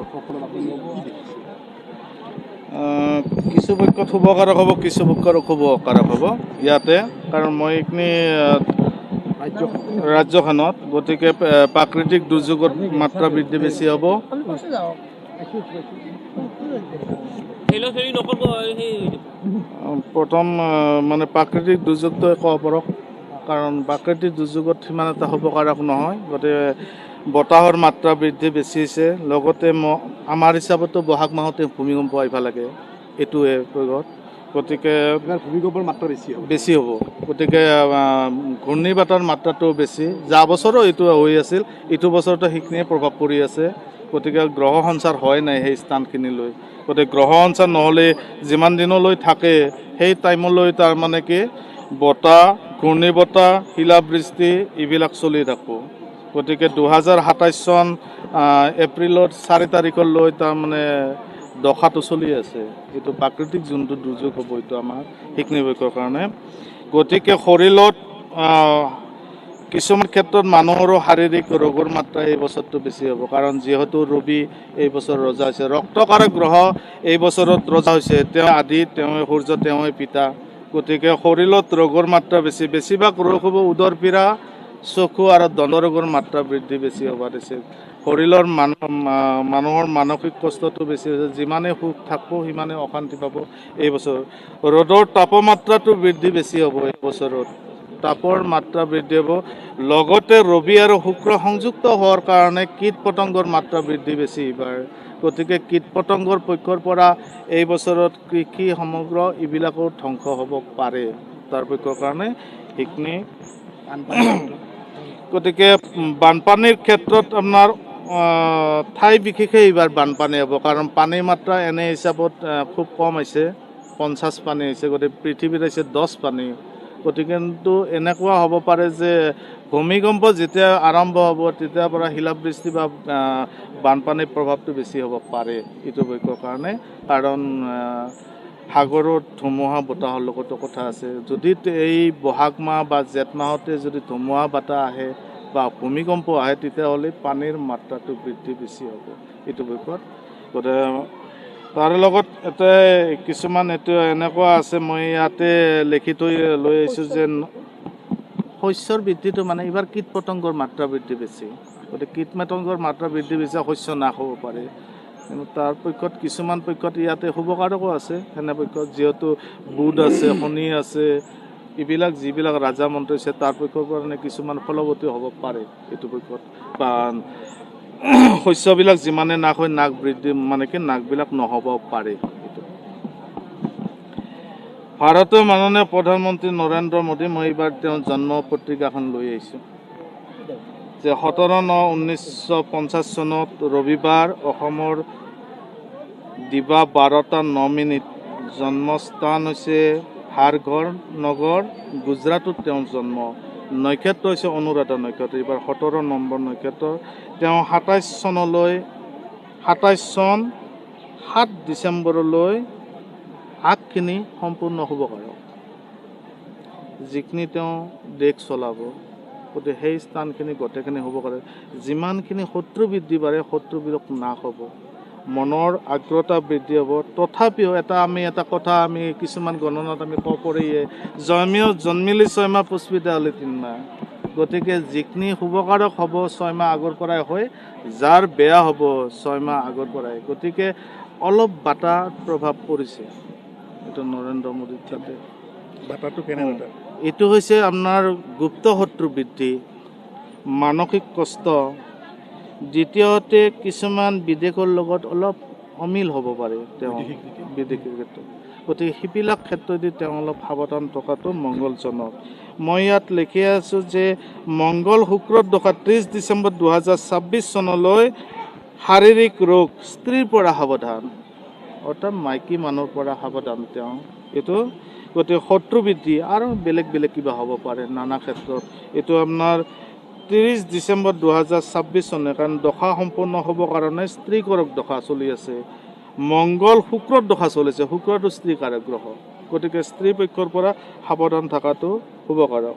দৰ্শকসকলক আপোনালোকে কি দেখিছে? কিছু পক্ষত শুভকাৰক হ'ব, কিছু পক্ষত অশুভকাৰক হ'ব ইয়াতে, কাৰণ মই এইখিনি ৰাজ্যখনত, গতিকে প্ৰাকৃতিক দুৰ্যোগত মাত্ৰা বৃদ্ধি বেছি হ'ব। প্ৰথম মানে প্ৰাকৃতিক দুৰ্যোগটোৱে ক'ব পাৰক, কাৰণ প্ৰাকৃতিক দুৰ্যোগত সিমান এটা শুভকাৰক নহয়। গতিকে বতাহৰ মাত্ৰা বৃদ্ধি বেছি হৈছে, লগতে আমাৰ হিচাপতো বহাগ মাহতে ভূমিকম্প আহিব লাগে, এইটোৱে প্ৰয়োগত। গতিকে ভূমিকম্পৰ মাত্ৰা বেছি হ'ব। গতিকে ঘূৰ্ণী বাতৰ মাত্ৰাটো বেছি, যোৱা বছৰো এইটো হৈ আছিল, এইটো বছৰতো সেইখিনিয়ে প্ৰভাৱ পৰি আছে। গতিকে গ্ৰহ সঞ্চাৰ হয় নাই সেই স্থানখিনিলৈ। গতিকে গ্ৰহ সঞ্চাৰ নহ'লে যিমান দিনলৈ থাকে সেই টাইমলৈ তাৰমানে কি বতাহ, ঘূৰ্ণী বতাহ, শিলাবৃষ্টি এইবিলাক চলি থাকিব। গতিকে 2027 চন এপ্ৰিলৰ 4 তাৰিখলৈ তাৰমানে দশাটো চলি আছে। এইটো প্ৰাকৃতিক যোনটো দুৰ্যোগ হ'ব এইটো আমাৰ সেইখিনি পক্ষৰ কাৰণে। গতিকে শৰীৰত কিছুমান ক্ষেত্ৰত মানুহৰো শাৰীৰিক ৰোগৰ মাত্ৰা এই বছৰটো বেছি হ'ব, কাৰণ যিহেতু ৰবি এই বছৰ ৰজা হৈছে, ৰক্তকাৰক গ্ৰহ এই বছৰত ৰজা হৈছে। তেওঁ আদি, তেওঁৱে সূৰ্য, তেওঁৱে পিতা। গতিকে শৰীৰত ৰোগৰ মাত্ৰা বেছি, বেছিভাগ ৰোগ হ'ব উদৰ পীড়া, চকু আৰু দণ্ড ৰোগৰ মাত্ৰা বৃদ্ধি বেছি হ'ব দিছে। শৰীৰৰ মানুহৰ মানসিক কষ্টটো বেছি হৈছে, যিমানে সুখ থাকিব সিমানে অশান্তি পাব এই বছৰ। ৰ'দৰ তাপমাত্ৰাটো বৃদ্ধি বেছি হ'ব এই বছৰত, তাপৰ মাত্ৰা বৃদ্ধি হ'ব। লগতে ৰবি আৰু শুক্ৰ সংযুক্ত হোৱাৰ কাৰণে কীট পতংগৰ মাত্ৰা বৃদ্ধি বেছি এইবাৰ। গতিকে কীট পতংগৰ পক্ষৰ পৰা এই বছৰত কৃষি সমগ্ৰ এইবিলাকো ধ্বংস হ'ব পাৰে তাৰ পক্ষৰ কাৰণে সেইখিনি। গতিকে বানপানীৰ ক্ষেত্ৰত আপোনাৰ ঠাই বিশেষে এইবাৰ বানপানী হ'ব, কাৰণ পানীৰ মাত্ৰা এনে হিচাপত খুব কম হৈছে, 50 পানী হৈছে। গতিকে পৃথিৱীত হৈছে 10 পানী। গতিকে কিন্তু এনেকুৱা হ'ব পাৰে যে ভূমিকম্প যেতিয়া আৰম্ভ হ'ব তেতিয়াৰ পৰা শিলাবৃষ্টি বা বানপানীৰ প্ৰভাৱটো বেছি হ'ব পাৰে এইটো পক্ষৰ কাৰণে, কাৰণ সাগৰত ধুমুহা বতাহৰ লগতো কথা আছে। যদি এই বহাগ মাহ বা জেঠ মাহতে যদি ধুমুহা বতাহ আহে বা ভূমিকম্প আহে, তেতিয়াহ'লে পানীৰ মাত্ৰাটো বৃদ্ধি বেছি হ'ব এইটো পক্ষত। গতিকে তাৰে লগত এটা কিছুমান এইটো এনেকুৱা আছে, মই ইয়াতে লিখি থৈ লৈ আহিছোঁ যে শস্যৰ বৃদ্ধিটো মানে এইবাৰ কীট পতংগৰ মাত্ৰা বৃদ্ধি বেছি। গতিকে কীট পতংগৰ মাত্ৰা বৃদ্ধি বেছি, শস্য নাশ হ'ব পাৰে। কিন্তু তাৰ পক্ষত কিছুমান পক্ষত ইয়াতে শুভকাৰকো আছে, সেনে পক্ষত যিহেতু বুধ আছে, শনি আছে, এইবিলাক যিবিলাক ৰাজা মন্ত্ৰী আছে তাৰ পক্ষৰ কাৰণে কিছুমান ফলৱতী হ'ব পাৰে এইটো পক্ষত। বা শস্যবিলাক যিমানে নাশ হয় নাশ বৃদ্ধি মানে কি নাশবিলাক নহ'ব পাৰে। ভাৰতৰ মাননীয় প্ৰধানমন্ত্ৰী নৰেন্দ্ৰ মোদী, মই এইবাৰ তেওঁৰ জন্ম পত্ৰিকাখন লৈ আহিছোঁ যে 17/9/1950 চনত ৰবিবাৰ অসমৰ দিবা 12:09 জন্মস্থান হৈছে হাৰঘৰ নগৰ, গুজৰাটত তেওঁৰ জন্ম। নক্ষত্ৰ হৈছে অনুৰাধা নক্ষত্ৰ, এইবাৰ 17 নম্বৰ নক্ষত্ৰ। তেওঁ 27 চন 7 ডিচেম্বৰলৈ আগখিনি সম্পূৰ্ণ শুভকাৰক, যিখিনি তেওঁ দেশ চলাব। গতিকে সেই স্থানখিনি গোটেইখিনি শুভকাৰক। যিমানখিনি শত্ৰু বৃদ্ধি বাঢ়ে শত্ৰুবিলাক নাশ হ'ব, মনৰ আগ্ৰতা বৃদ্ধি হ'ব। তথাপিও এটা কথা আমি কিছুমান গণনাত আমি ক'ব পাৰিয়ে, জন্মিলে 6 মাহ পুষ্পিতা হ'লে 3 মাহ। গতিকে যিখিনি শুভকাৰক হ'ব 6 মাহ আগৰ পৰাই হয়, যাৰ বেয়া হ'ব 6 মাহ আগৰ পৰাই। গতিকে অলপ বাটাৰ প্ৰভাৱ পৰিছে এইটো নৰেন্দ্ৰ মোদীৰ তাতে। বাটাৰটো কেনে বাটাৰ? এইটো হৈছে আপোনাৰ গুপ্ত শত্ৰু বৃদ্ধি, মানসিক কষ্ট। দ্বিতীয়তে কিছুমান বিদেশৰ লগত অলপ অমিল হ'ব পাৰে তেওঁ বিদেশী ক্ষেত্ৰত। গতিকে সেইবিলাক ক্ষেত্ৰতে তেওঁ অলপ সাৱধান থকাটো মংগলজনক। মই ইয়াত লিখি আছোঁ যে মংগল শুক্ৰৰ দশা 30 ডিচেম্বৰ 2026 চনলৈ শাৰীৰিক ৰোগ, স্ত্ৰীৰ পৰা সাৱধান, অৰ্থাৎ মাইকী মানুহৰ পৰা সাৱধান তেওঁ এইটো। গতিকে শত্ৰু বৃদ্ধি আৰু বেলেগ বেলেগ কিবা হ'ব পাৰে নানা ক্ষেত্ৰত। এইটো আপোনাৰ 30 ডিচেম্বৰ 2026 চনে, কাৰণ দশা সম্পূৰ্ণ হ'ব কাৰণে স্ত্ৰীকাৰক দশা চলি আছে। মংগল শুক্ৰৰ দশা চলিছে, শুক্ৰটো স্ত্ৰীকাৰক গ্ৰহ। গতিকে স্ত্ৰী পক্ষৰ পৰা সাৱধান থকাটো শুভকাৰক।